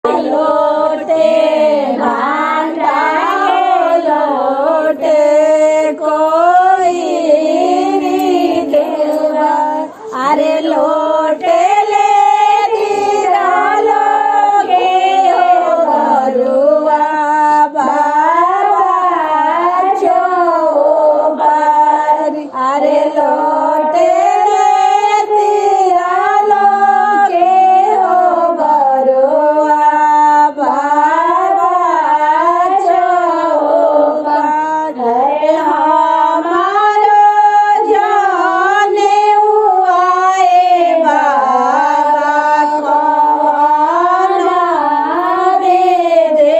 लोटे भांडा लोटे कोई देवा अरे लोटे ले दीरा लोगे हो बरुआ बाबा चौबार अरे लोटे ले दीरा लोगे हो बरुआ बाबा चौबार अरे हमारो जाने हुआए बाबा कौन रे दे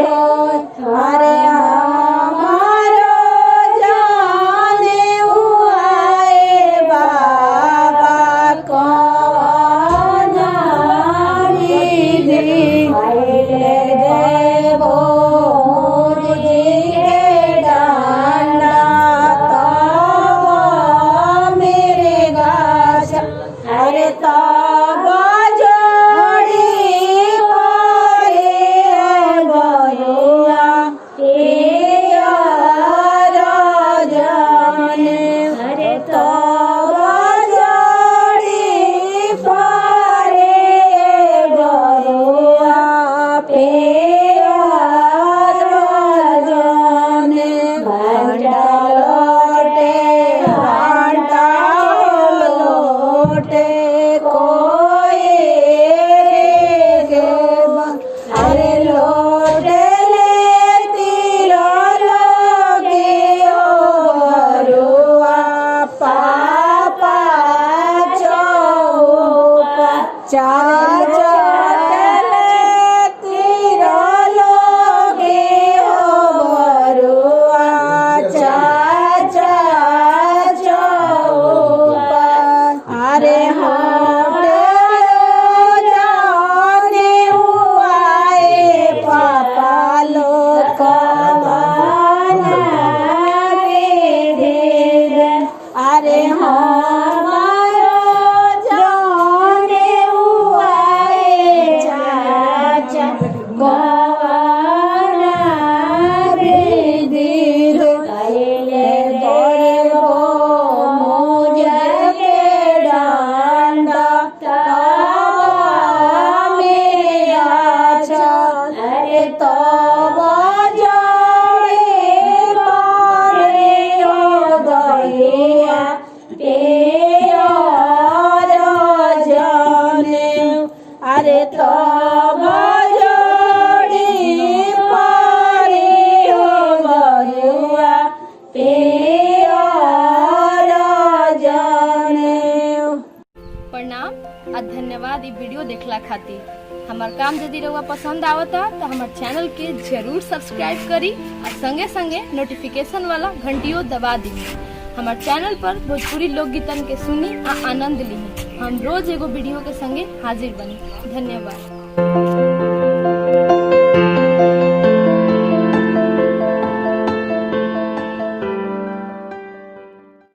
हो अरे हमारो जाने हुआए बाबा कौन रे दे देवो जी के डांडा तब मेरे गाछ अरे तब जोड़ी परे बरुआ जाने अरे तब जोड़ी परे बरुआ जाने भांडा लोटे कोई देवा अरे लोटे ले तीरा लोगे हो बरुआ पापा चौपा चाचा तीरा लोगे हो बरुआ चाचा चौपा अरे होटे जाने हुआए पापा लोग अरे हमारो जाने हुआए चाचा गवाना दीदी ले देवो मुझे डांडा तब मेरा चल अरे तब जोड़ी परे हो गया जाने अरे तब जोड़ी परे हो गया जाने। प्रणाम और धन्यवाद ई वीडियो देखला खातिर। हमार काम यदि रउआ पसंद आवता तो हमार चैनल के जरूर सब्सक्राइब करी और संगे संगे नोटिफिकेशन वाला घंटियों दबा दी। हमार चैनल पर भोजपुरी लोकगीतन के सुनी आ आनंद ली। हम रोज एगो वीडियो के संगे हाजिर बनी। धन्यवाद।